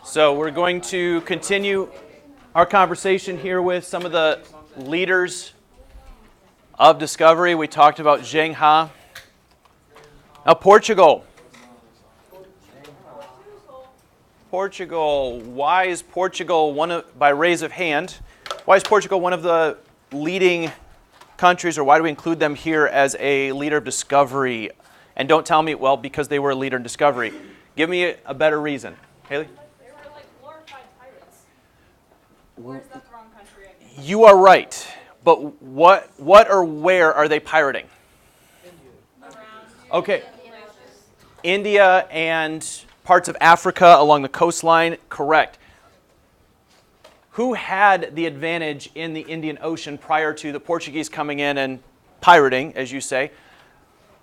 So we're going to continue our conversation here with some of the leaders of discovery. We talked about Zheng He. Now Portugal. Portugal. Why is Portugal by raise of hand, why is Portugal one of the leading countries, or why do we include them here as a leader of discovery? And don't tell me, well, because they were a leader in discovery. Give me a better reason. Haley? They were like glorified pirates. Or is that the wrong country? You are right. But what or where are they pirating? Okay. India and parts of Africa along the coastline, correct. Who had the advantage in the Indian Ocean prior to the Portuguese coming in and pirating, as you say,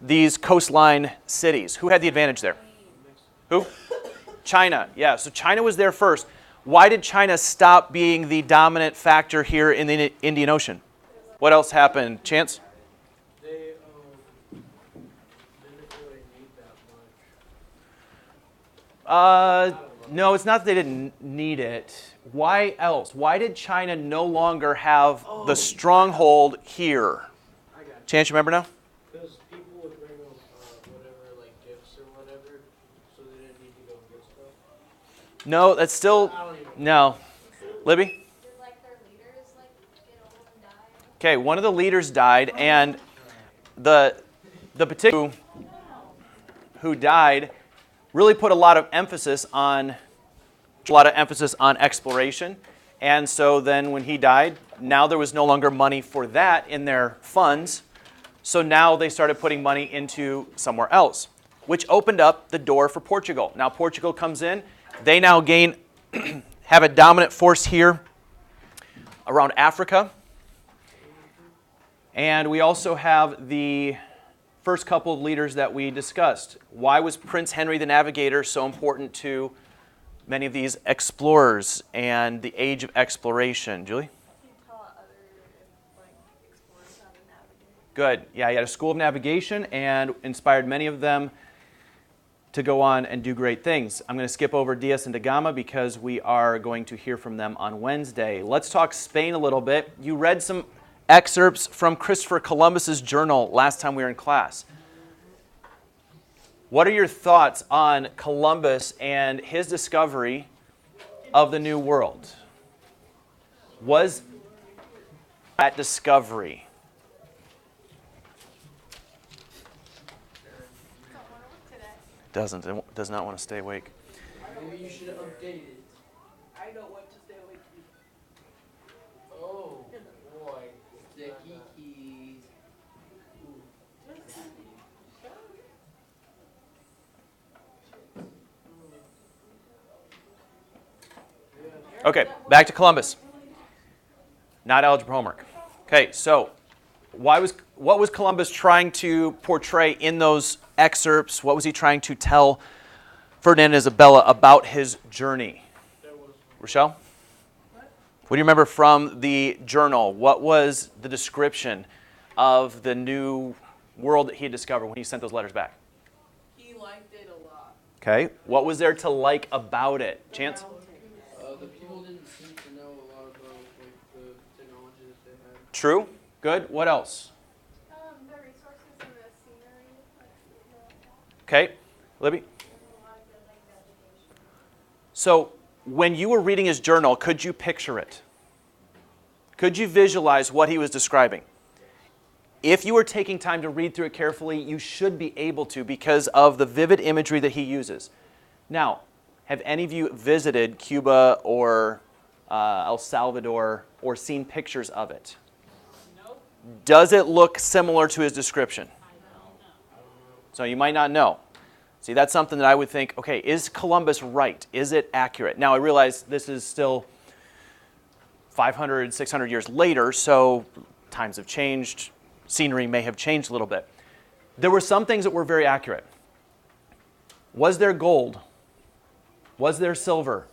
these coastline cities? Who had the advantage there? Who? China. Yeah, so China was there first. Why did China stop being the dominant factor here in the Indian Ocean? What else happened? Chance? They didn't really need that much. No, it's not that they didn't need it. Why else? Why did China no longer have the stronghold here? I got you. Chance, you remember now? Because people would bring them whatever, like gifts or whatever, so they didn't need to go and get stuff. No, that's still, I don't even no. Libby? Did like their leaders like get old and die? Okay, one of the leaders died, and the particular who died really put a lot of emphasis on exploration. And so then when he died, now there was no longer money for that in their funds. So now they started putting money into somewhere else, which opened up the door for Portugal. Now Portugal comes in. They now have a dominant force here around Africa. And we also have the first couple of leaders that we discussed. Why was Prince Henry the Navigator so important to many of these explorers and the age of exploration? Julie? He taught other explorers how to navigate. Good. Yeah, he had a school of navigation and inspired many of them to go on and do great things. I'm going to skip over Diaz and da Gama because we are going to hear from them on Wednesday. Let's talk Spain a little bit. You read some excerpts from Christopher Columbus's journal last time we were in class. What are your thoughts on Columbus and his discovery of the New World? Was that discovery? It does not want to stay awake. Maybe you should update it. I don't want to stay awake. Oh, boy. The geekies. Okay, back to Columbus. Not algebra homework. Okay, so what was Columbus trying to portray in those excerpts? What was he trying to tell Ferdinand and Isabella about his journey? Rochelle? What do you remember from the journal? What was the description of the new world that he had discovered when he sent those letters back? He liked it a lot. Okay, what was there to like about it? Chance? The people didn't seem to know a lot about the technology that they had. True. Good. What else? The resources and the scenery. Okay, Libby? So when you were reading his journal, could you picture it? Could you visualize what he was describing? If you were taking time to read through it carefully, you should be able to because of the vivid imagery that he uses. Now, have any of you visited Cuba or El Salvador or seen pictures of it? Nope. Does it look similar to his description? So you might not know. See, that's something that I would think, okay, is Columbus right? Is it accurate? Now, I realize this is still 500, 600 years later, so times have changed. Scenery may have changed a little bit. There were some things that were very accurate. Was there gold? Was there silver?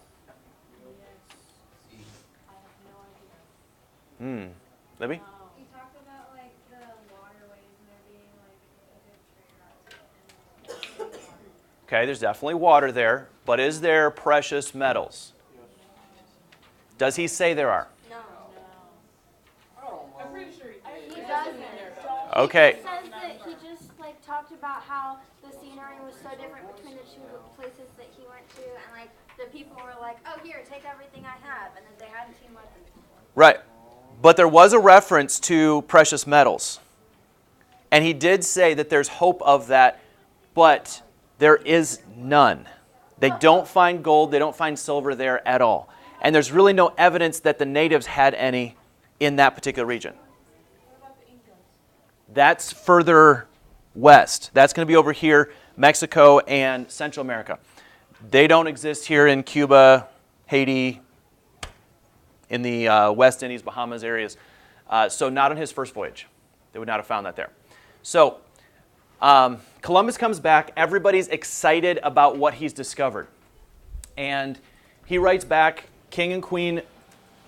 Libby? He talked about like the waterways and there being like a good trade route. Okay, there's definitely water there, but is there precious metals? Does he say there are? No. I'm pretty sure He doesn't. Okay. He says that he just like talked about how the scenery was so different between the two places that he went to, and like the people were like, "Oh, here, take everything I have," and that they hadn't seen weapons before. Right. But there was a reference to precious metals. And he did say that there's hope of that, but there is none. They don't find gold, they don't find silver there at all. And there's really no evidence that the natives had any in that particular region. That's further west. That's going to be over here, Mexico and Central America. They don't exist here in Cuba, Haiti, in the West Indies, Bahamas areas. So not on his first voyage. They would not have found that there. So Columbus comes back. Everybody's excited about what he's discovered. And he writes back, King and Queen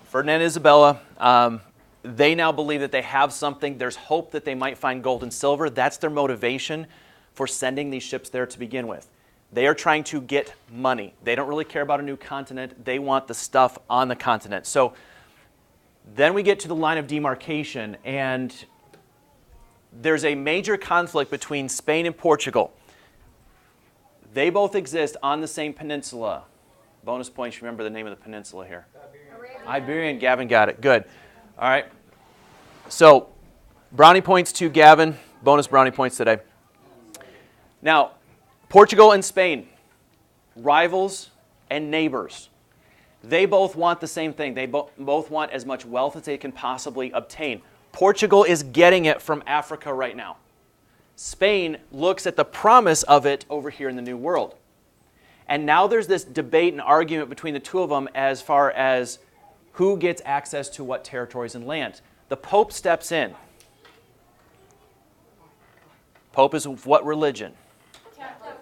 Ferdinand and Isabella, they now believe that they have something. There's hope that they might find gold and silver. That's their motivation for sending these ships there to begin with. They are trying to get money. They don't really care about a new continent. They want the stuff on the continent. So then we get to the line of demarcation, and there's a major conflict between Spain and Portugal. They both exist on the same peninsula. Bonus points, remember the name of the peninsula here. Iberian. Gavin got it. Good. All right. So brownie points to Gavin. Bonus brownie points today. Now, Portugal and Spain, rivals and neighbors. They both want the same thing. They both want as much wealth as they can possibly obtain. Portugal is getting it from Africa right now. Spain looks at the promise of it over here in the New World. And now there's this debate and argument between the two of them as far as who gets access to what territories and land. The Pope steps in. Pope is of what religion?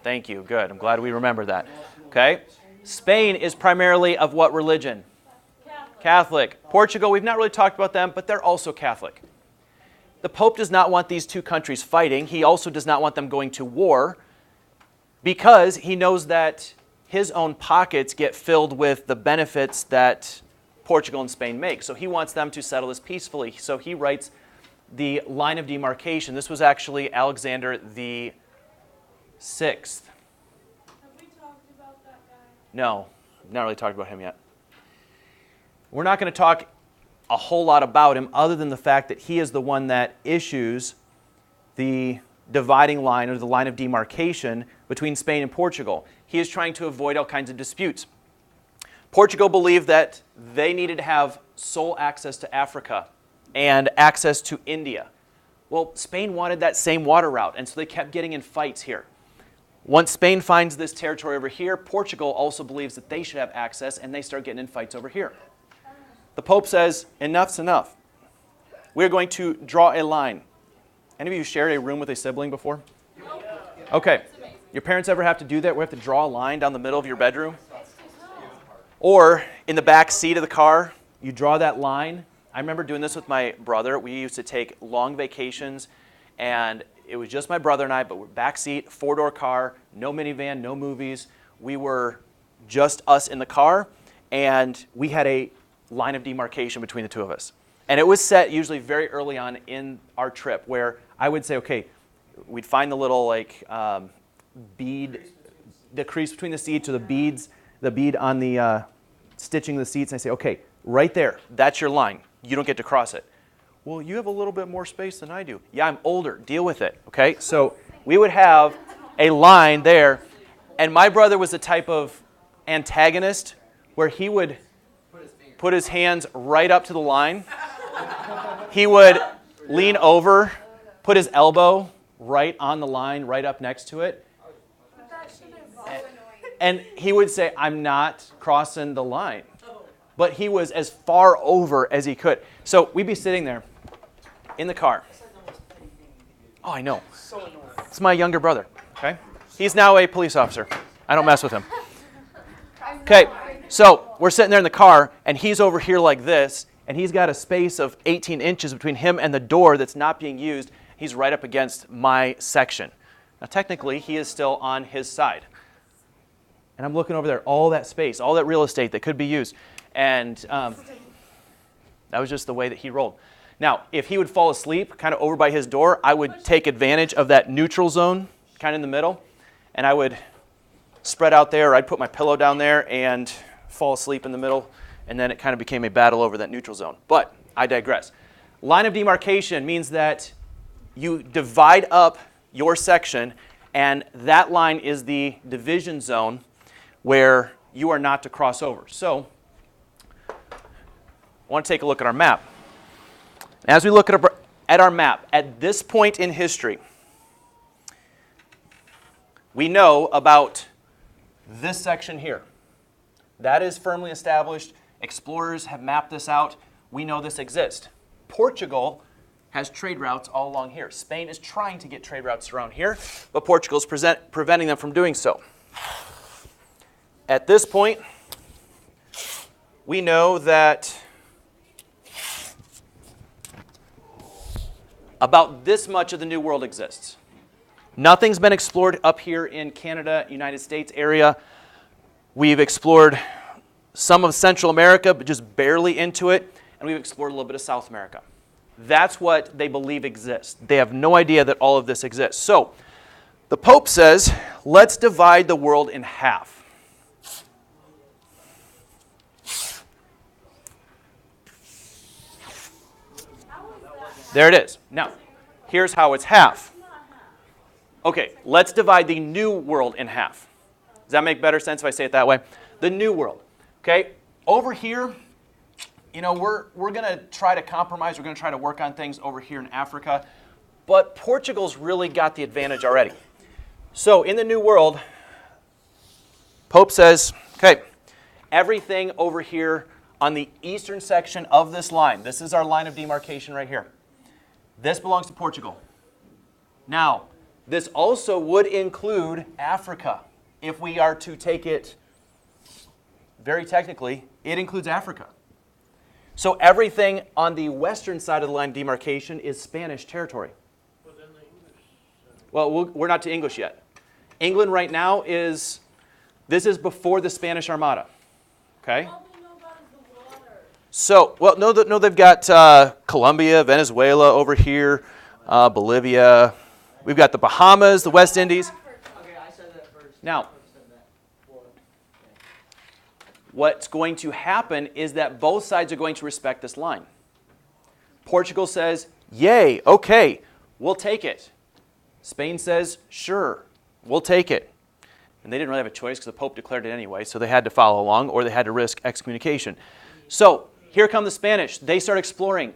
Thank you. Good. I'm glad we remember that. Okay. Spain is primarily of what religion? Catholic. Portugal, we've not really talked about them, but they're also Catholic. The Pope does not want these two countries fighting. He also does not want them going to war because he knows that his own pockets get filled with the benefits that Portugal and Spain make. So he wants them to settle this peacefully. So he writes the line of demarcation. This was actually Alexander the Sixth. Have we talked about that guy? No, not really talked about him yet. We're not going to talk a whole lot about him other than the fact that he is the one that issues the dividing line or the line of demarcation between Spain and Portugal. He is trying to avoid all kinds of disputes. Portugal believed that they needed to have sole access to Africa and access to India. Well, Spain wanted that same water route, and so they kept getting in fights here. Once Spain finds this territory over here, Portugal also believes that they should have access, and they start getting in fights over here. The Pope says, enough's enough. We're going to draw a line. Any of you shared a room with a sibling before? Okay. Your parents ever have to do that? We have to draw a line down the middle of your bedroom? Or in the back seat of the car, you draw that line. I remember doing this with my brother. We used to take long vacations, and it was just my brother and I, but we're back seat, four-door car, no minivan, no movies. We were just us in the car, and we had a line of demarcation between the two of us. And it was set usually very early on in our trip where I would say, okay, we'd find the little bead, the crease between the seats or the bead on the stitching the seats, and I say, okay, right there, that's your line. You don't get to cross it. Well, you have a little bit more space than I do. Yeah, I'm older. Deal with it, okay? So we would have a line there, and my brother was the type of antagonist where he would put his hands right up to the line. He would lean over, put his elbow right on the line, right up next to it. And he would say, I'm not crossing the line. But he was as far over as he could. So we'd be sitting there in the car. Oh, I know. It's my younger brother, okay? He's now a police officer. I don't mess with him. Okay, so we're sitting there in the car, and he's over here like this, and he's got a space of 18 inches between him and the door that's not being used. He's right up against my section. Now, technically, he is still on his side. And I'm looking over there, all that space, all that real estate that could be used. And that was just the way that he rolled. Now, if he would fall asleep kind of over by his door, I would take advantage of that neutral zone kind of in the middle, and I would spread out there, or I'd put my pillow down there and fall asleep in the middle, and then it kind of became a battle over that neutral zone. But I digress. Line of demarcation means that you divide up your section, and that line is the division zone where you are not to cross over. So I want to take a look at our map. As we look at our map, at this point in history, we know about this section here. That is firmly established. Explorers have mapped this out. We know this exists. Portugal has trade routes all along here. Spain is trying to get trade routes around here, but Portugal is preventing them from doing so. At this point, we know that about this much of the New World exists. Nothing's been explored up here in Canada, United States area. We've explored some of Central America, but just barely into it, and we've explored a little bit of South America. That's what they believe exists. They have no idea that all of this exists. So the Pope says, let's divide the world in half. There it is. Now, here's how it's half. Okay, let's divide the New World in half. Does that make better sense if I say it that way? The New World. Okay, over here, you know, we're going to try to compromise. We're going to try to work on things over here in Africa. But Portugal's really got the advantage already. So in the New World, Pope says, okay, everything over here on the eastern section of this line, this is our line of demarcation right here. This belongs to Portugal. Now, this also would include Africa. If we are to take it very technically, it includes Africa. So everything on the western side of the line of demarcation is Spanish territory. Well, we're not to English yet. England right now this is before the Spanish Armada. Okay? All we know about is the water. So, well, no, they've got Colombia, Venezuela over here, Bolivia. We've got the Bahamas, the West Indies. Okay, I said that first. Now, I said that. Well, what's going to happen is that both sides are going to respect this line. Portugal says, yay, okay, we'll take it. Spain says, sure, we'll take it. And they didn't really have a choice because the Pope declared it anyway, so they had to follow along or they had to risk excommunication. So here come the Spanish. They start exploring.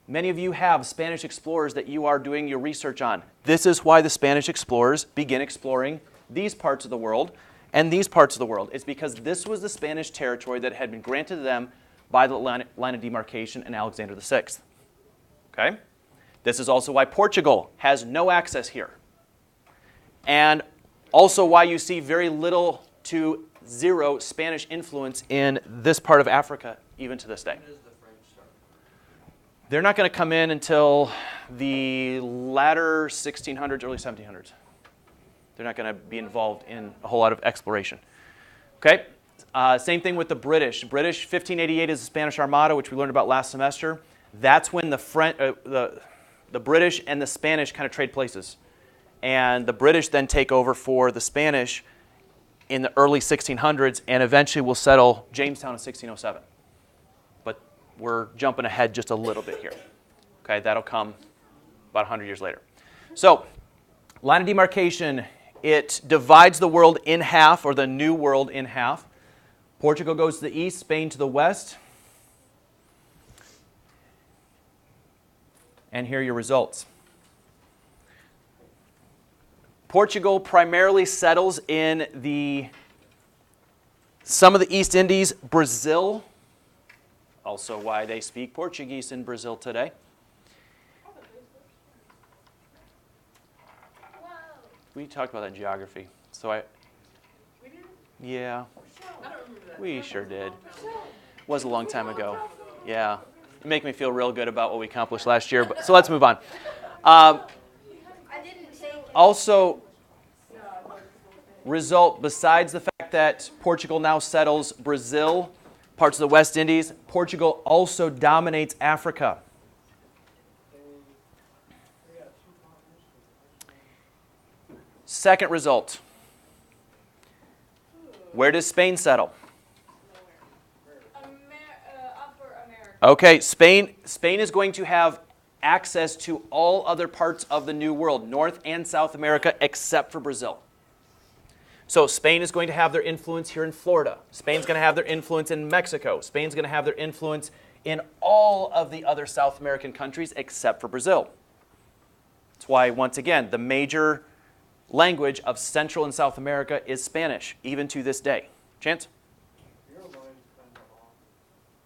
Many of you have Spanish explorers that you are doing your research on. This is why the Spanish explorers begin exploring these parts of the world and these parts of the world. It's because this was the Spanish territory that had been granted to them by the line of demarcation in Alexander VI. Okay? This is also why Portugal has no access here. And also why you see very little to zero Spanish influence in this part of Africa, even to this day. when does the French start? They're not going to come in until the latter 1600s, early 1700s. They're not going to be involved in a whole lot of exploration. Okay? Same thing with the British. 1588 is the Spanish Armada, which we learned about last semester. That's when the British and the Spanish kind of trade places. And the British then take over for the Spanish in the early 1600s and eventually will settle Jamestown in 1607. But we're jumping ahead just a little bit here. Okay, that'll come about 100 years later. So, line of demarcation, it divides the world in half, or the New World in half. Portugal goes to the east, Spain to the west. And here are your results. Portugal primarily settles in some of the East Indies, Brazil, also why they speak Portuguese in Brazil today. We talked about that in geography. Yeah, we sure did. Was a long time ago. Yeah, it make me feel real good about what we accomplished last year. But so let's move on. Also, result besides the fact that Portugal now settles Brazil, parts of the West Indies, Portugal also dominates Africa. Second result. Where does Spain settle? Upper America. Okay, Spain is going to have access to all other parts of the New World, North and South America, except for Brazil. So Spain is going to have their influence here in Florida. Spain's going to have their influence in Mexico. Spain's going to have their influence in all of the other South American countries except for Brazil. That's why, once again, the major language of Central and South America is Spanish, even to this day. Chance? Your line's kind of off.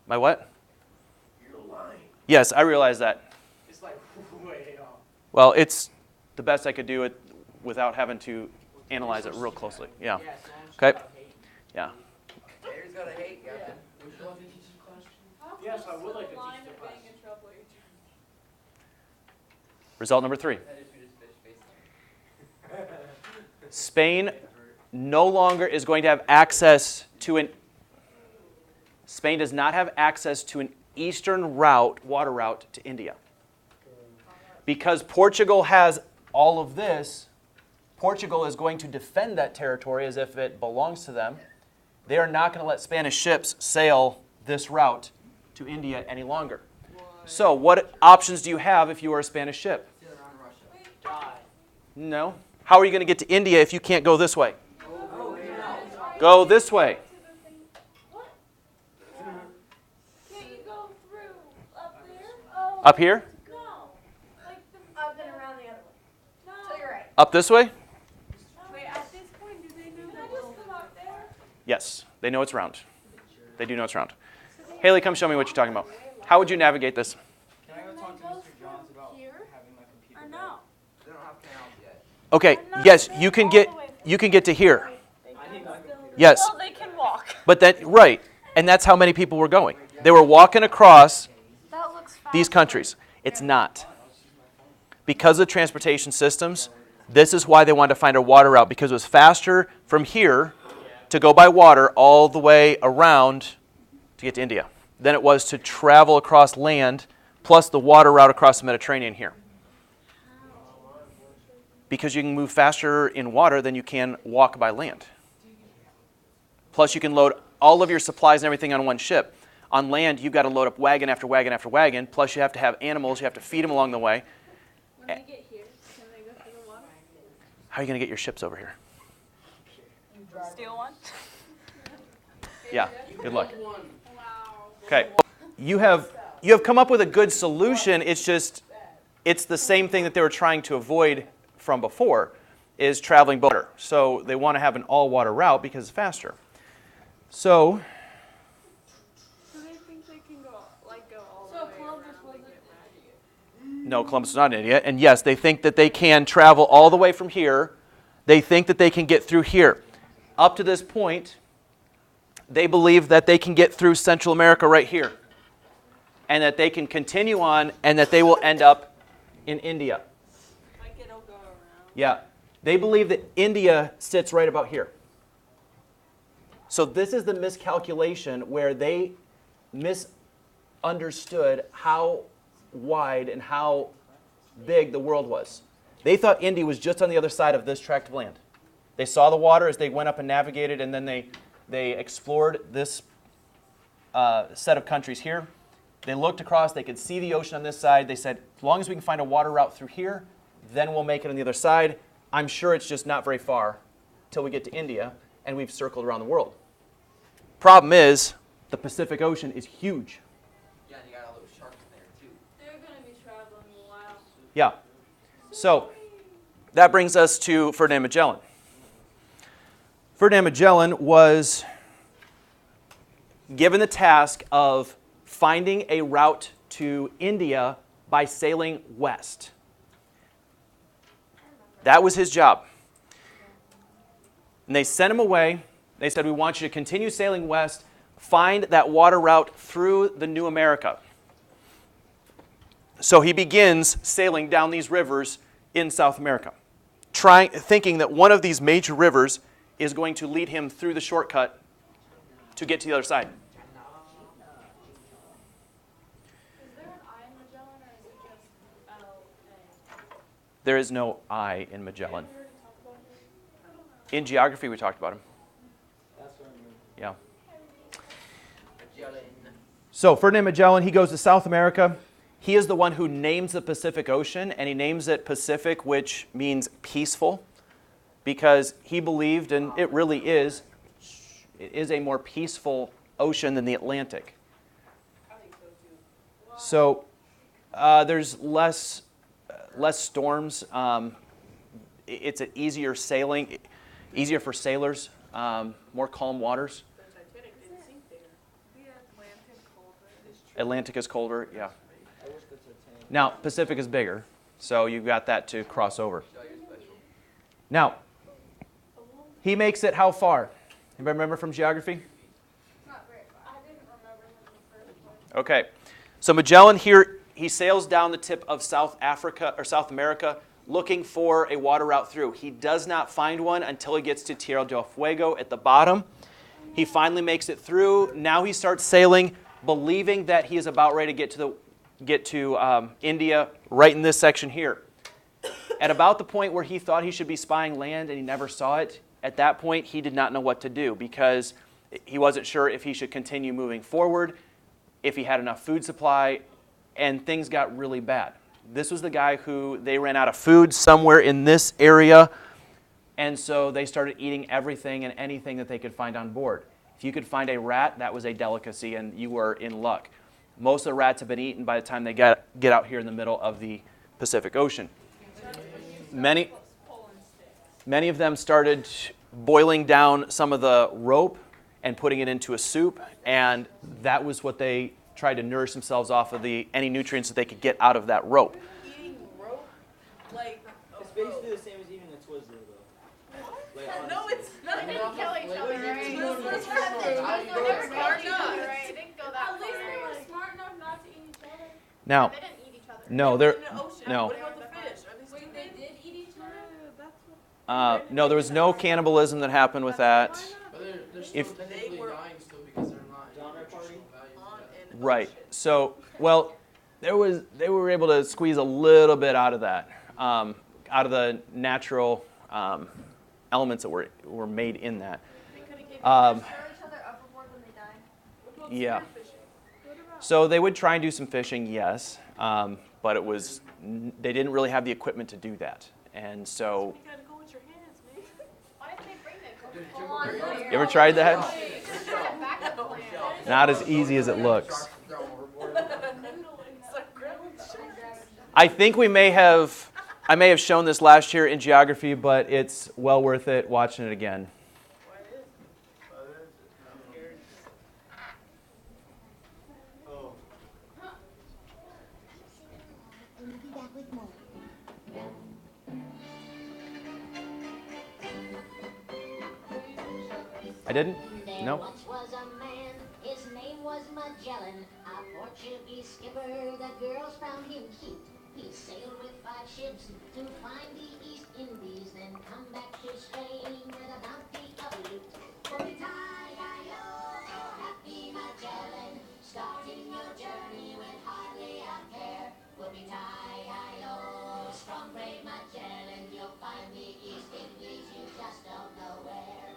My what? Your line. Yes, I realize that. It's like way off. Well, it's the best I could do it without having to analyze it real closely. Yeah. Okay. Yeah. Haters gotta hate, Captain. Would you like to teach this class? How Yes, close I would to like the to line teach the of class. being in trouble are you? Result number 3. That is Swedish fish face. Spain no longer is going to have access to an Spain does not have access to an eastern route, water route to India. Because Portugal has all of this, Portugal is going to defend that territory as if it belongs to them. They are not going to let Spanish ships sail this route to India any longer. So what options do you have if you are a Spanish ship? Sail around Russia. Die. No. How are you going to get to India if you can't go this way? Oh, yeah. Go this way. What? Can't you go through up there? Oh, Up here? no. Like the Up and around the other way. no. To your right. Up this way? Wait, at this point, do they know that? Can I just come up there? Yes. They know it's round. They do know it's round. Haley, come show me what you're talking about. How would you navigate this? Can I go talk to Mr. Johns about Here? having my computer? Or no? They don't have canals yet. Okay, I'm not yes, there you can all get the way. you can get to here. They I need can my still- Yes. Well, they can walk. But that right. And that's how many people were going. They were walking across That looks fast. these countries. It's not. Because of transportation systems, this is why they wanted to find a water route, because it was faster from here to go by water all the way around to get to India than it was to travel across land plus the water route across the Mediterranean here. Because you can move faster in water than you can walk by land. Plus you can load all of your supplies and everything on one ship. On land, you've got to load up wagon after wagon after wagon, plus you have to have animals, you have to feed them along the way. When they get here, can they go through the water? How are you going to get your ships over here? Steal one? Yeah, good luck. Wow. Okay. You have come up with a good solution. It's just, it's the same thing that they were trying to avoid from before, is traveling by water. So they want to have an all-water route because it's faster. So, Do they think they can go all the way Columbus around wasn't and get no, Columbus is not an idiot. And yes, they think that they can travel all the way from here. They think that they can get through here. Up to this point, they believe that they can get through Central America right here. And that they can continue on and that they will end up in India. like it'll go around? Yeah. They believe that India sits right about here. So this is the miscalculation where they misunderstood how wide and how big the world was. They thought India was just on the other side of this tract of land. They saw the water as they went up and navigated, and then they explored this set of countries here. They looked across, they could see the ocean on this side. They said, as long as we can find a water route through here, then we'll make it on the other side. I'm sure it's just not very far till we get to India, and we've circled around the world. Problem is, the Pacific Ocean is huge. Yeah, and you got all those sharks in there, too. They're gonna be traveling a while. Yeah. So that brings us to Ferdinand Magellan. Ferdinand Magellan was given the task of finding a route to India by sailing west. That was his job. And they sent him away. They said, we want you to continue sailing west, find that water route through the New America. So he begins sailing down these rivers in South America, thinking that one of these major rivers is going to lead him through the shortcut to get to the other side. Is there an I in Magellan or is it just L-A? There is no I in Magellan. Did we already talk about him? In geography, we talked about him. That's what I mean. Yeah. Magellan. So Ferdinand Magellan, he goes to South America. He is the one who names the Pacific Ocean, and he names it Pacific, which means peaceful, because he believed, and it really is, it is a more peaceful ocean than the Atlantic. I think so too. So there's less storms. It's an easier sailing, easier for sailors, more calm waters. The Titanic didn't sink there. Atlantic is colder, yeah. I wish the Titanic. Now, Pacific is bigger, so you've got that to cross over. Now, he makes it how far? Anybody remember from geography? Not very far. I didn't remember him in the first place. Okay. So Magellan here, he sails down the tip of South Africa or South America looking for a water route through. He does not find one until he gets to Tierra del Fuego at the bottom. He finally makes it through. Now he starts sailing, believing that he is about ready to get to India, right in this section here. At about the point where he thought he should be spying land and he never saw it, at that point he did not know what to do because he wasn't sure if he should continue moving forward, if he had enough food supply, and things got really bad. This was the guy who they ran out of food somewhere in this area, and so they started eating everything and anything that they could find on board. If you could find a rat, that was a delicacy, and you were in luck. Most of the rats have been eaten by the time they get out here in the middle of the Pacific Ocean. Many of them started boiling down some of the rope and putting it into a soup, and that was what they tried to nourish themselves off of any nutrients that they could get out of that rope. Eating rope? Like, It's basically the same as eating a Twizzler, though. Like, no, it's not. They didn't kill each other, right? Twizzlers They are were smart smart enough. enough. Right? They didn't go that At least they far. were smart enough not to eat each other. Now, They didn't eat each other. no, there, In the ocean. no. What about the fish? Are they stupid? They did eat each other? No, there was no cannibalism that happened with that. But they're still If- technically dying still because they're not Genre party? on an Right. ocean. So, well, they were able to squeeze a little bit out of that, out of the natural elements that were made in that. They could've given Um, Throw each other overboard when they die. What about yeah. spearfishing? So they would try and do some fishing, yes, but they didn't really have the equipment to do that, and so. You gotta go with your hands, man. Why didn't they bring the full on layer? You ever tried that? Backup plan. Not as easy as it looks. It's like grabbing shit. I think I may have shown this last year in geography, but it's well worth it watching it again. We'll be back with more. I didn't? There No. once was a man, his name was Magellan, a Portuguese skipper. The girls found him cute. He sailed with 5 ships to find the East Indies, then come back to Spain with a bounty of loot. Hi-yo, happy Magellan, starting your journey with hardly a care. Hi-yo, strong brave Magellan, you'll find the East Indies, you just don't know where.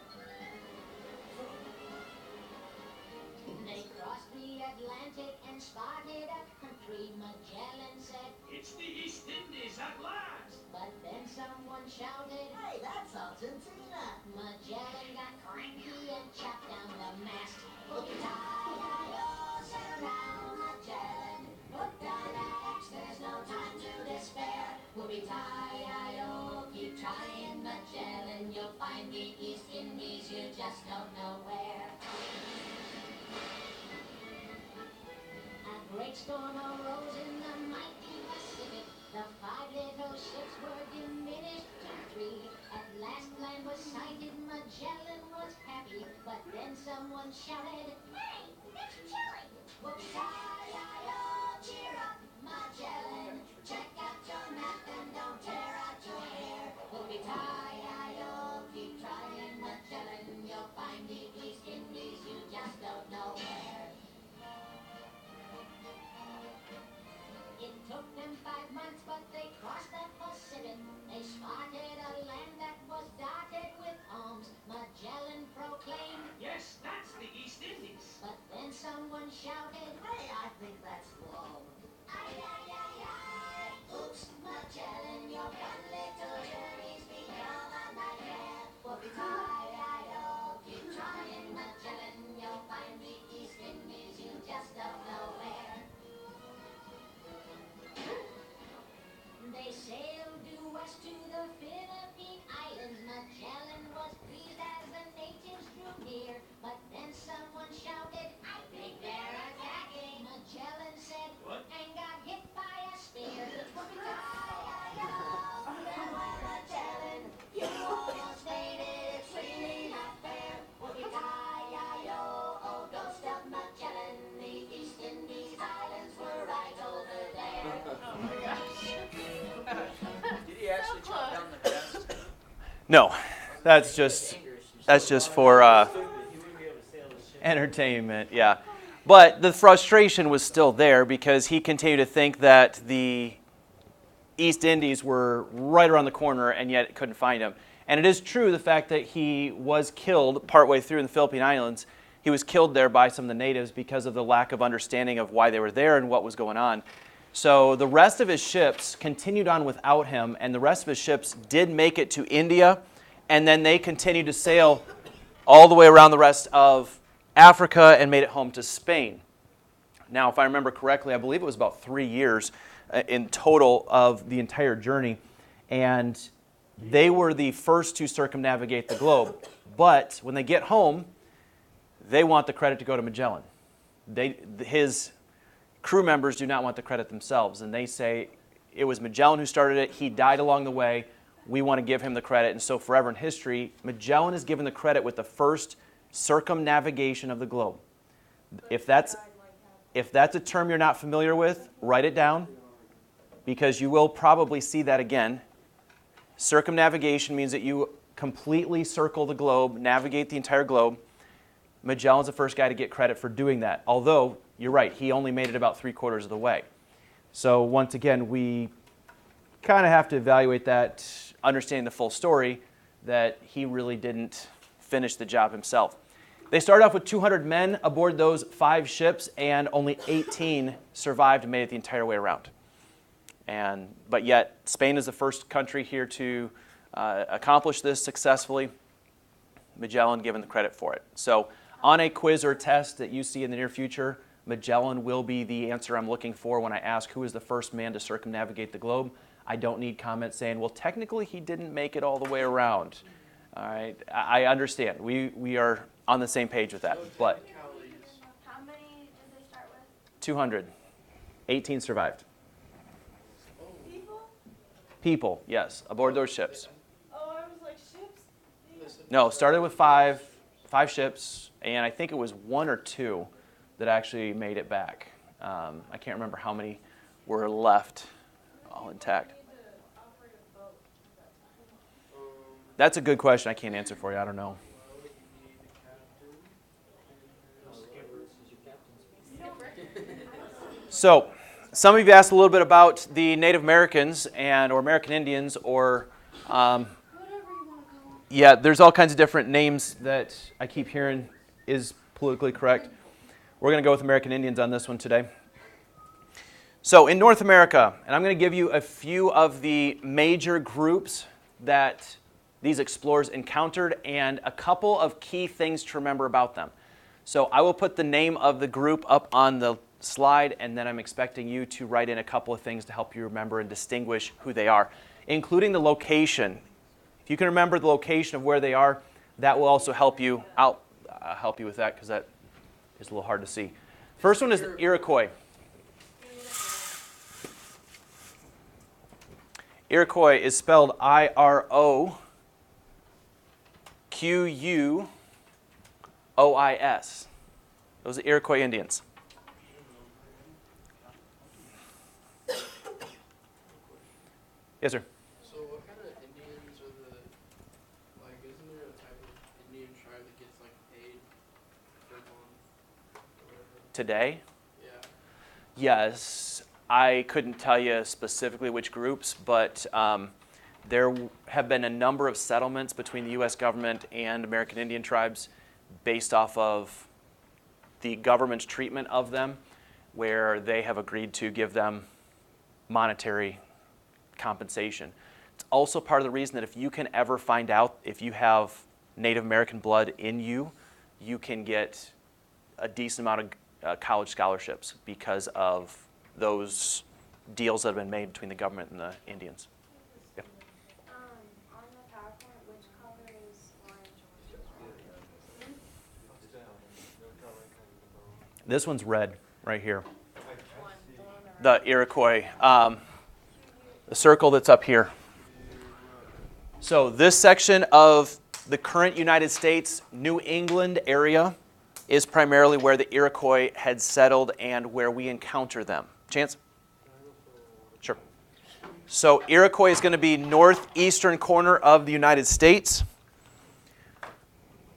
They crossed the Atlantic and spotted a country. Magellan said, It's the East Indies at last! but then someone shouted, hey, that's Argentina. Magellan got cranky and chopped down the mast. Hi-yo, settle down, Magellan. Put down that axe, there's no time to despair. Hi-yo, keep trying, Magellan. You'll find the East Indies, you just don't know where. A great storm arose in the mighty Pacific. The 5 little ships were diminished to 3. At last land was sighted, Magellan was happy. But then someone shouted, hey, it's chilling! Hi-yo, cheer up, Magellan. Check out your map and don't tear out your hair. Hi-yo, keep trying, Magellan. No, that's just for entertainment. Yeah, but the frustration was still there because he continued to think that the East Indies were right around the corner and yet couldn't find him. And it is true the fact that he was killed partway through in the Philippine Islands. He was killed there by some of the natives because of the lack of understanding of why they were there and what was going on. So the rest of his ships continued on without him, and the rest of his ships did make it to India, and then they continued to sail all the way around the rest of Africa and made it home to Spain. Now, if I remember correctly, I believe it was about 3 years in total of the entire journey, and they were the first to circumnavigate the globe. But when they get home, they want the credit to go to Magellan. His crew members do not want the credit themselves, and they say it was Magellan who started it. He died along the way. We want to give him the credit. And so forever in history, Magellan is given the credit with the first circumnavigation of the globe. If that's a term you're not familiar with, write it down, because you will probably see that again. Circumnavigation means that you completely circle the globe, navigate the entire globe. Magellan's the first guy to get credit for doing that, although you're right, he only made it about 3/4 of the way. So once again, we kind of have to evaluate that, understanding the full story, that he really didn't finish the job himself. They started off with 200 men aboard those 5 ships, and only 18 survived and made it the entire way around. But yet, Spain is the first country here to accomplish this successfully. Magellan given the credit for it. So on a quiz or test that you see in the near future, Magellan will be the answer I'm looking for when I ask who is the first man to circumnavigate the globe. I don't need comments saying, well, technically he didn't make it all the way around. All right, I understand. We are on the same page with that. But How many did they start with? 200. 18 survived. People? People, yes, aboard those ships. Oh, I was like, ships? No, started with 5 ships, and I think it was 1 or 2 that actually made it back. I can't remember how many were left all intact. That's a good question. I can't answer for you. I don't know. So, some of you asked a little bit about the Native Americans or American Indians or yeah, there's all kinds of different names that I keep hearing is politically correct. We're going to go with American Indians on this one today. So in North America, and I'm going to give you a few of the major groups that these explorers encountered and a couple of key things to remember about them. So I will put the name of the group up on the slide, and then I'm expecting you to write in a couple of things to help you remember and distinguish who they are, including the location. If you can remember the location of where they are, that will also help you out. Help you with that because that is a little hard to see. First one is the Iroquois. Iroquois is spelled I-R-O-Q-U-O-I-S. Those are Iroquois Indians. Yes, sir. So what kind of Indians are the, like, isn't there a type of Indian tribe that gets, like, paid per month or whatever? Today? Yeah. Yes. I couldn't tell you specifically which groups, but there have been a number of settlements between the U.S. government and American Indian tribes based off of the government's treatment of them, where they have agreed to give them monetary compensation. It's also part of the reason that if you can ever find out if you have Native American blood in you, you can get a decent amount of college scholarships because of those deals that have been made between the government and the Indians. Yep. On the PowerPoint, which color is orange? This one's red right here. The Iroquois. The circle that's up here. So this section of the current United States, New England area is primarily where the Iroquois had settled and where we encounter them. Chance? Sure. So Iroquois is going to be northeastern corner of the United States.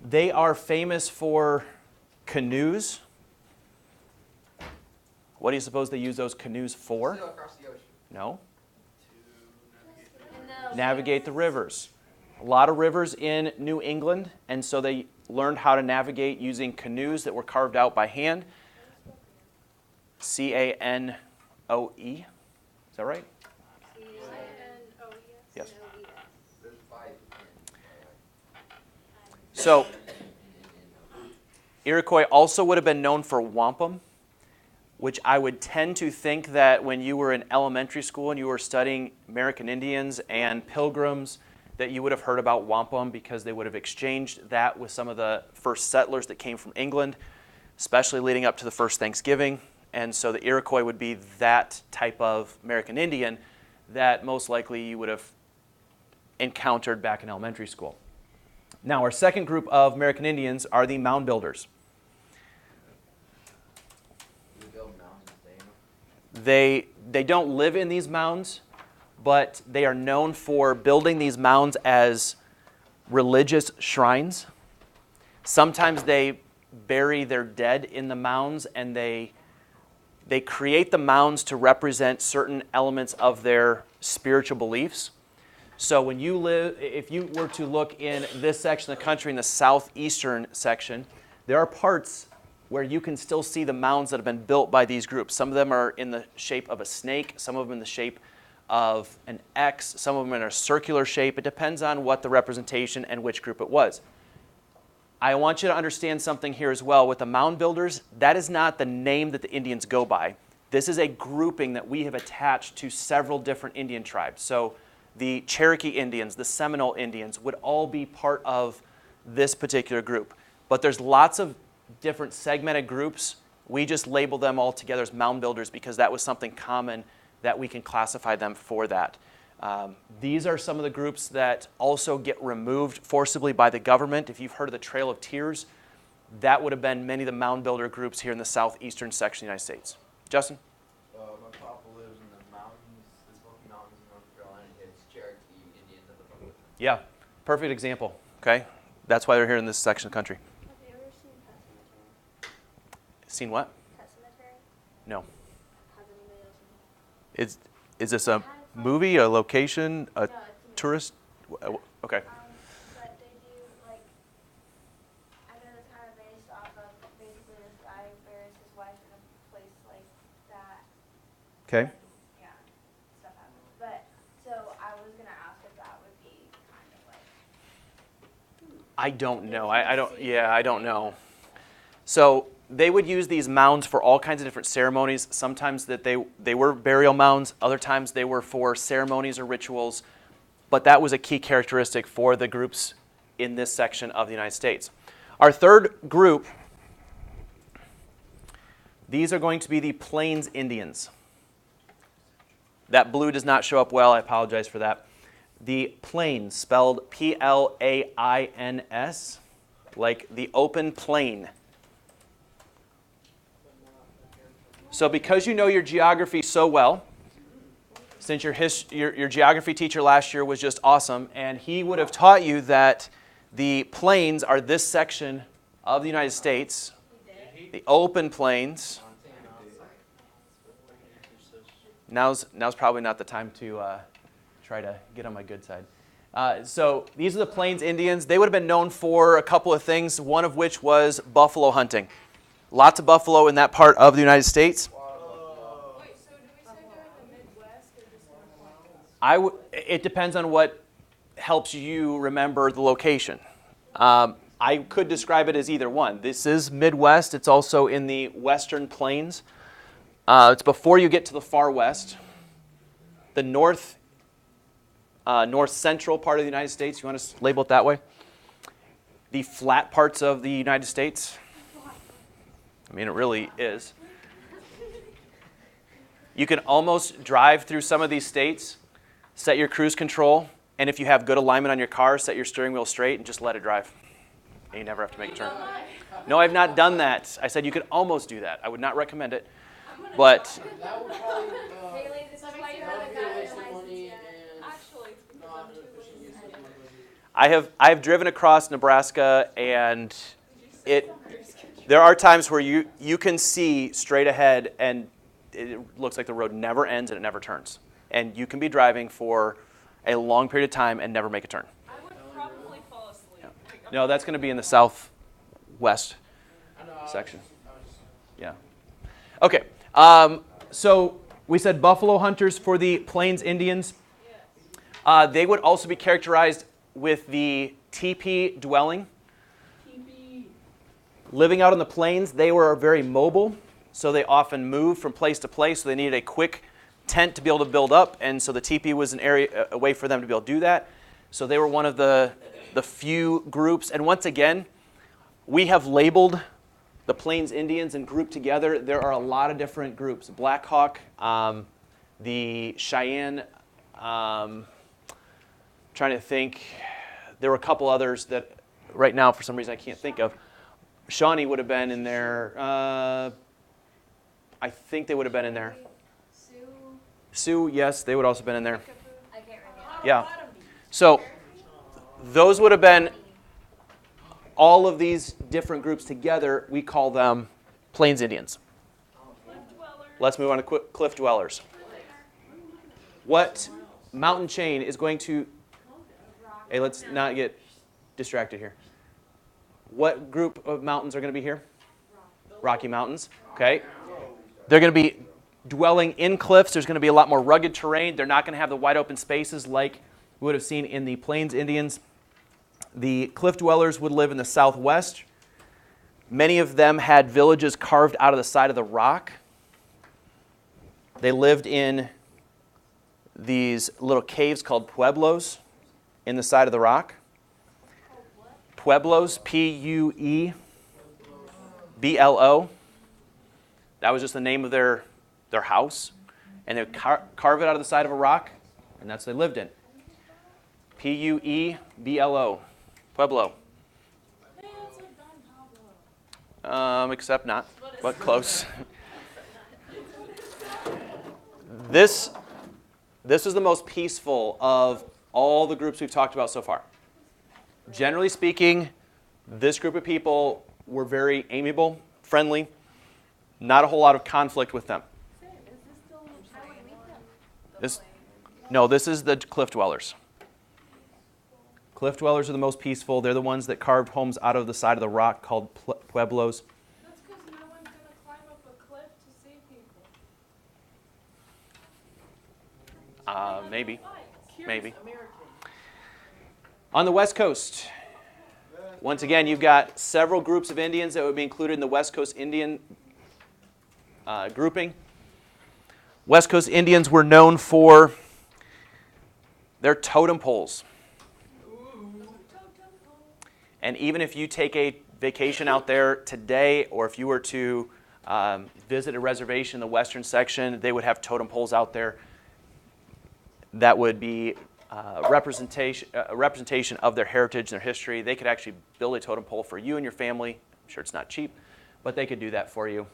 They are famous for canoes. What do you suppose they use those canoes for? Sail across the ocean. No. No. Navigate the rivers. A lot of rivers in New England, and so they learned how to navigate using canoes that were carved out by hand. Canoe. Is that right? Yes. There's 5 So, Iroquois also would have been known for wampum, which I would tend to think that when you were in elementary school and you were studying American Indians and Pilgrims, that you would have heard about wampum because they would have exchanged that with some of the first settlers that came from England, especially leading up to the first Thanksgiving. And so the Iroquois would be that type of American Indian that most likely you would have encountered back in elementary school. Now, our second group of American Indians are the mound builders. We build mountains, Dana. They don't live in these mounds, but they are known for building these mounds as religious shrines. Sometimes they bury their dead in the mounds, and they create the mounds to represent certain elements of their spiritual beliefs. So if you were to look in this section of the country, in the southeastern section, there are parts where you can still see the mounds that have been built by these groups. Some of them are in the shape of a snake, some of them in the shape of an X, some of them in a circular shape. It depends on what the representation and which group it was. I want you to understand something here as well. With the mound builders, that is not the name that the Indians go by. This is a grouping that we have attached to several different Indian tribes. So the Cherokee Indians, the Seminole Indians would all be part of this particular group. But there's lots of different segmented groups. We just label them all together as mound builders because that was something common that we can classify them for that. These are some of the groups that also get removed forcibly by the government. If you've heard of the Trail of Tears, that would have been many of the mound builder groups here in the southeastern section of the United States. Justin? My papa lives in the mountains, the Smoky Mountains in North Carolina. It's Cherokee Indians that live up with them. Yeah, perfect example. Okay, that's why they're here in this section of the country. Have you ever seen Pet Cemetery? Seen what? Pet Cemetery? No. Has anybody else seen it? Is this a movie, a location, a No, it's a movie. tourist? Okay. But they do, like, I know it's kind of based off of basically this guy buries his wife in a place like that. Okay. Yeah, stuff happens. But, so I was going to ask if that would be kind of like. I don't know. I don't know. So they would use these mounds for all kinds of different ceremonies. Sometimes that they were burial mounds. Other times they were for ceremonies or rituals. But that was a key characteristic for the groups in this section of the United States. Our third group, these are going to be the Plains Indians. That blue does not show up well. I apologize for that. The Plains, spelled Plains, like the open plain. So because you know your geography so well, since your geography teacher last year was just awesome, and he would have taught you that the plains are this section of the United States, the open plains. Now's probably not the time to try to get on my good side. So these are the Plains Indians. They would have been known for a couple of things, one of which was buffalo hunting. Lots of buffalo in that part of the United States. Wait, so do we say they're in the Midwest or just in the Plains? It depends on what helps you remember the location. I could describe it as either one. This is Midwest. It's also in the Western Plains. It's before you get to the far west. The north central part of the United States, you want to label it that way? The flat parts of the United States. I mean, it really is. You can almost drive through some of these states, set your cruise control, and if you have good alignment on your car, set your steering wheel straight and just let it drive. And you never have to make a turn. No, I've not done that. I said you could almost do that. I would not recommend it. But That would probably Haley, this is why you that have would a be a guy waste in of my money No, I haven't officially used it. I have driven across Nebraska, and there are times where you can see straight ahead, and it looks like the road never ends and it never turns. And you can be driving for a long period of time and never make a turn. I would probably fall asleep. No, that's going to be in the southwest I know. section. I was Yeah. Okay. So we said buffalo hunters for the Plains Indians. They would also be characterized with the teepee dwelling. Living out on the plains, they were very mobile, so they often moved from place to place, so they needed a quick tent to be able to build up, and so the teepee was a way for them to be able to do that. So they were one of the few groups. And once again, we have labeled the Plains Indians and grouped together. There are a lot of different groups. Black Hawk, the Cheyenne, trying to think. There were a couple others that right now, for some reason, I can't think of. Shawnee would have been in there. I think they would have been in there. Sioux, yes, they would also have been in there. I can't remember. Yeah. So those would have been all of these different groups together. We call them Plains Indians. Let's move on to cliff dwellers. What mountain chain is going to... Hey, let's not get distracted here. What group of mountains are going to be here? Rocky Mountains. Okay. They're going to be dwelling in cliffs. There's going to be a lot more rugged terrain. They're not going to have the wide open spaces like we would have seen in the Plains Indians. The cliff dwellers would live in the southwest. Many of them had villages carved out of the side of the rock. They lived in these little caves called pueblos in the side of the rock. Pueblos, Pueblo. That was just the name of their house. And they would carve it out of the side of a rock, and that's what they lived in. Pueblo. Pueblo. Except not, but close. This is the most peaceful of all the groups we've talked about so far. Generally speaking, this group of people were very amiable, friendly, not a whole lot of conflict with them. This is the cliff dwellers. Cliff dwellers are the most peaceful. They're the ones that carved homes out of the side of the rock called pueblos. That's because no one's going to climb up a cliff to save people. Maybe. On the West Coast, once again, you've got several groups of Indians that would be included in the West Coast Indian grouping. West Coast Indians were known for their totem poles. And even if you take a vacation out there today, or if you were to visit a reservation in the western section, they would have totem poles out there that would be a representation of their heritage and their history. They could actually build a totem pole for you and your family. I'm sure it's not cheap, but they could do that for you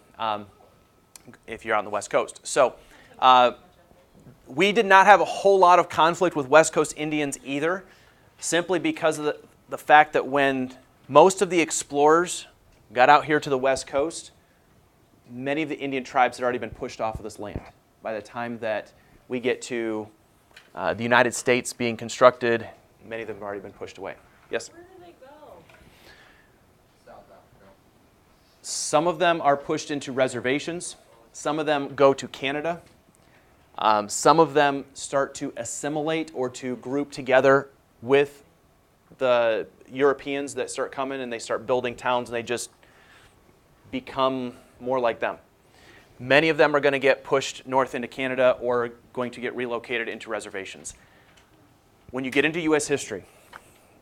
if you're on the West Coast. So we did not have a whole lot of conflict with West Coast Indians either, simply because of the fact that when most of the explorers got out here to the West Coast, many of the Indian tribes had already been pushed off of this land. By the time that we get to the United States being constructed, many of them have already been pushed away. Yes? Where do they go? South Africa. Some of them are pushed into reservations. Some of them go to Canada. Some of them start to assimilate or to group together with the Europeans that start coming, and they start building towns, and they just become more like them. Many of them are going to get pushed north into Canada or going to get relocated into reservations. When you get into U.S. history,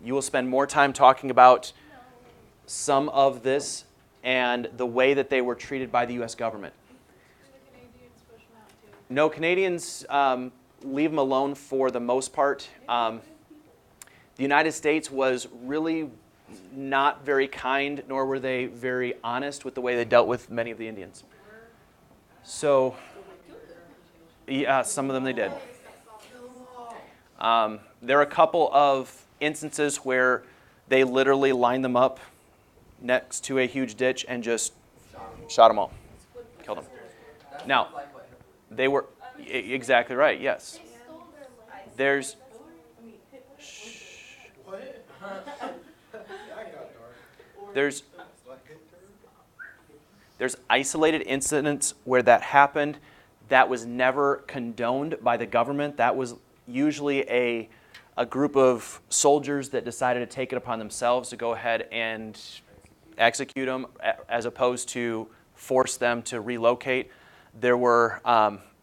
you will spend more time talking about some of this and the way that they were treated by the U.S. government. The Canadians push them out too. No, Canadians leave them alone for the most part. The United States was really not very kind, nor were they very honest with the way they dealt with many of the Indians. So, yeah, some of them they did. There are a couple of instances where they literally lined them up next to a huge ditch and just shot them all, killed them. Now, they were exactly right. Yes. There's there's isolated incidents where that happened. That was never condoned by the government. That was usually a group of soldiers that decided to take it upon themselves to go ahead and execute them, as opposed to force them to relocate. There were,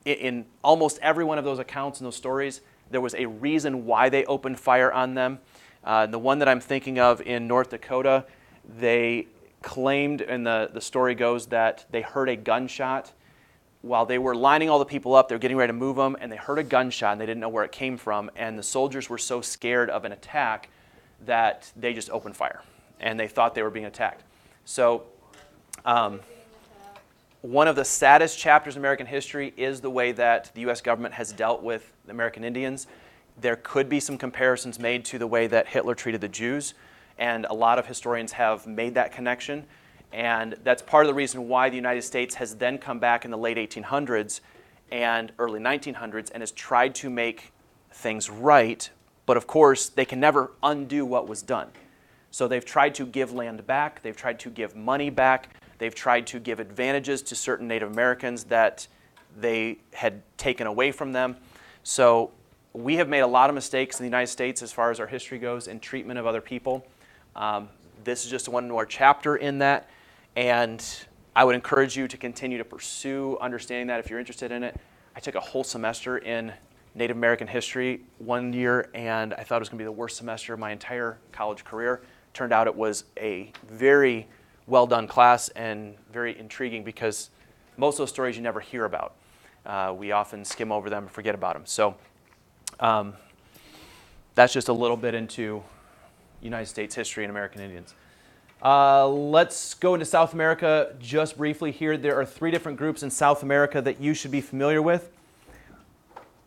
in almost every one of those accounts and those stories, there was a reason why they opened fire on them. The one that I'm thinking of in North Dakota, they claimed, and the story goes, that they heard a gunshot while they were lining all the people up. They were getting ready to move them, and they heard a gunshot, and they didn't know where it came from. And the soldiers were so scared of an attack that they just opened fire, and they thought they were being attacked. So one of the saddest chapters in American history is the way that the U.S. government has dealt with the American Indians. There could be some comparisons made to the way that Hitler treated the Jews, and a lot of historians have made that connection. And that's part of the reason why the United States has then come back in the late 1800s and early 1900s and has tried to make things right. But of course, they can never undo what was done. So they've tried to give land back. They've tried to give money back. They've tried to give advantages to certain Native Americans that they had taken away from them. So we have made a lot of mistakes in the United States as far as our history goes in treatment of other people. This is just one more chapter in that. And I would encourage you to continue to pursue understanding that if you're interested in it. I took a whole semester in Native American history one year, and I thought it was going to be the worst semester of my entire college career. Turned out it was a very well done class and very intriguing because most of those stories you never hear about. We often skim over them and forget about them. So that's just a little bit into United States history and American Indians. Let's go into South America just briefly here. There are 3 different groups in South America that you should be familiar with.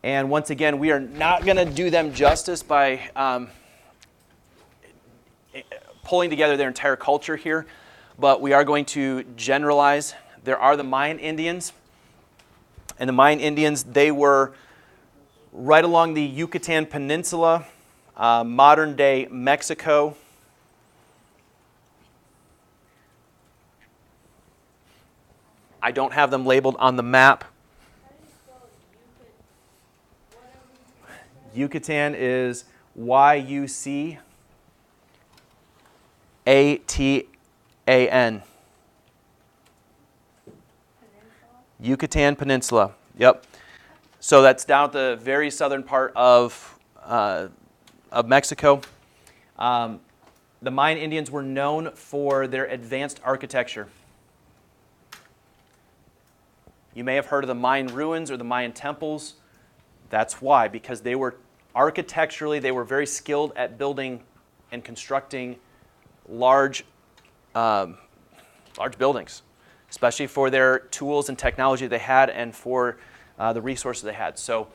And once again, we are not going to do them justice by pulling together their entire culture here, but we are going to generalize. There are the Mayan Indians. And the Mayan Indians, they were right along the Yucatan Peninsula, modern-day Mexico. I don't have them labeled on the map. Yucatan is Y-U-C-A-T-A-N. Yucatan Peninsula. Yep. So that's down at the very southern part of Mexico. The Mayan Indians were known for their advanced architecture. You may have heard of the Mayan ruins or the Mayan temples. That's why, because they were architecturally, they were very skilled at building and constructing large buildings, especially for their tools and technology they had and for the resources they had. So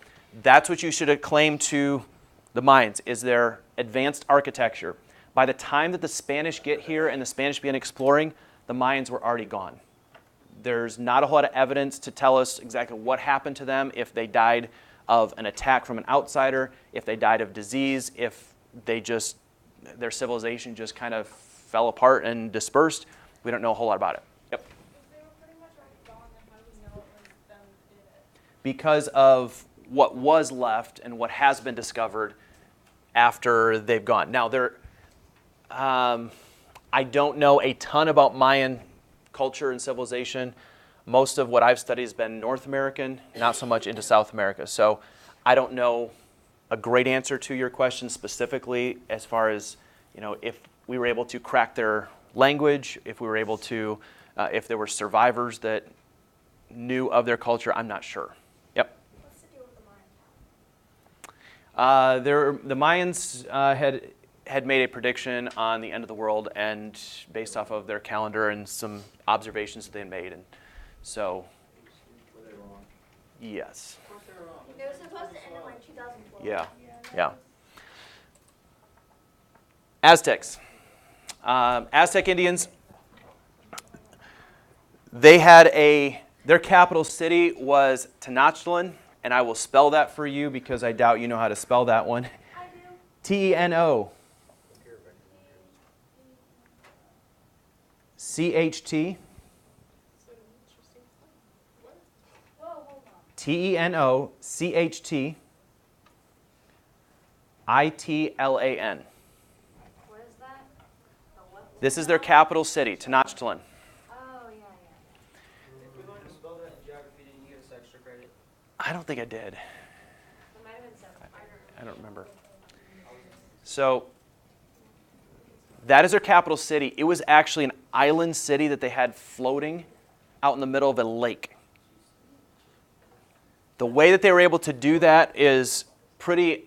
that's what you should acclaim to the Mayans, is their advanced architecture. By the time that the Spanish get here and the Spanish begin exploring, the Mayans were already gone. There's not a whole lot of evidence to tell us exactly what happened to them, if they died of an attack from an outsider, if they died of disease, if their civilization just kind of fell apart and dispersed. We don't know a whole lot about it. Yep. If they were pretty much already gone, then how do we know it was them that did it? Because of what was left and what has been discovered after they've gone. Now, I don't know a ton about Mayan culture and civilization. Most of what I've studied has been North American, not so much into South America. So I don't know a great answer to your question specifically as far as, if we were able to crack their language, if we were able to, if there were survivors that knew of their culture. I'm not sure. Yep. What's the deal with the Mayan calendar? The Mayans had made a prediction on the end of the world, and based off of their calendar and some observations that they had made, and so. Were they wrong? Yes. Of course they were wrong. It was supposed to end in like 2012. Yeah. Yeah, and Yeah. Aztecs. Aztec Indians, they had their capital city was Tenochtitlan, and I will spell that for you because I doubt you know how to spell that one. I do. Teno. CHT. Whoa, hold on. Teno CHT ITLAN. What is that? The what? This is their capital city, Tenochtitlan. Oh, yeah, yeah. If we learned to spell that in geography, didn't you get us extra credit? I don't think I did. It might have been 7. I don't remember. So that is their capital city. It was actually an island city that they had floating out in the middle of a lake. The way that they were able to do that is pretty,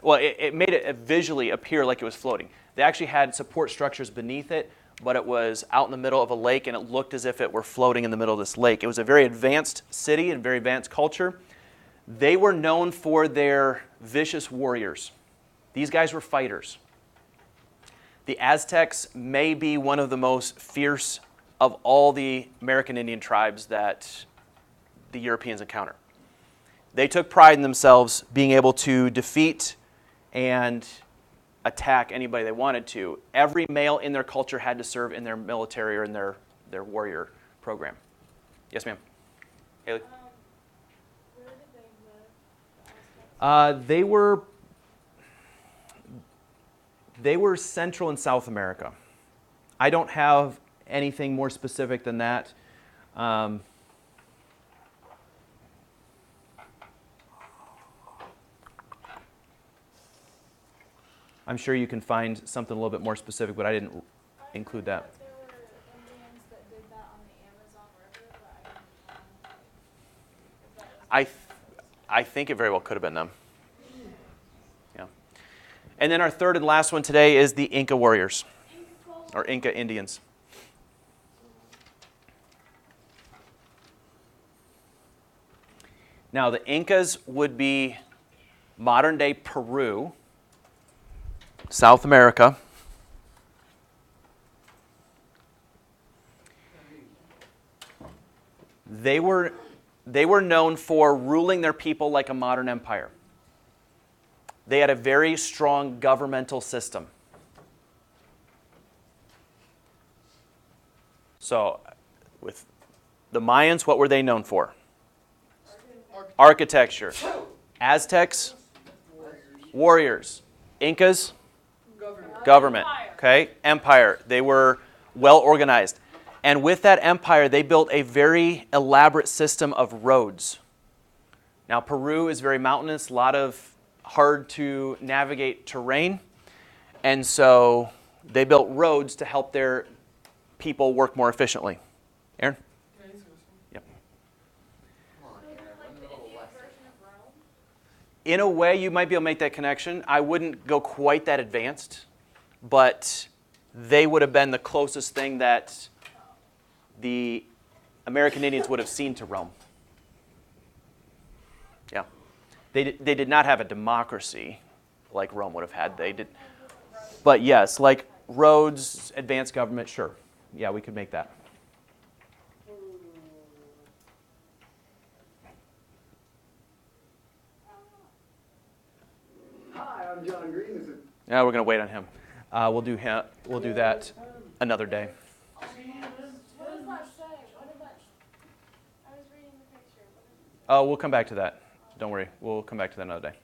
well, it made it visually appear like it was floating. They actually had support structures beneath it, but it was out in the middle of a lake, and it looked as if it were floating in the middle of this lake. It was a very advanced city and very advanced culture. They were known for their vicious warriors. These guys were fighters. The Aztecs may be one of the most fierce of all the American Indian tribes that the Europeans encounter. They took pride in themselves being able to defeat and attack anybody they wanted to. Every male in their culture had to serve in their military or in their warrior program. Yes, ma'am. Haley? Where did they live? The Aztecs? They were Central and South America. I don't have anything more specific than that. I'm sure you can find something a little bit more specific, but I didn't include that. There were Indians that did that on the Amazon River, but I didn't if that was I think it very well could have been them. Yeah. And then our third and last one today is the Inca warriors, or Inca Indians. Now, the Incas would be modern-day Peru, South America. They were known for ruling their people like a modern empire. They had a very strong governmental system. So, with the Mayans, what were they known for? Architecture. Aztecs, warriors. Incas, government. Okay, empire. They were well organized. And with that empire, they built a very elaborate system of roads. Now, Peru is very mountainous, a lot of hard to navigate terrain. And so they built roads to help their people work more efficiently. Aaron? Yep. In a way, you might be able to make that connection. I wouldn't go quite that advanced, but they would have been the closest thing that the American Indians would have seen to Rome. Yeah. They did not have a democracy like Rome would have had. They did. But yes, like roads, advanced government, sure. Yeah, we could make that. Hi, I'm John Green. Is it? Yeah, we're going to wait on him. We'll do that another day. What does that say? What did that? I was reading the picture. What is it? Oh, we'll come back to that. Don't worry. We'll come back to that another day.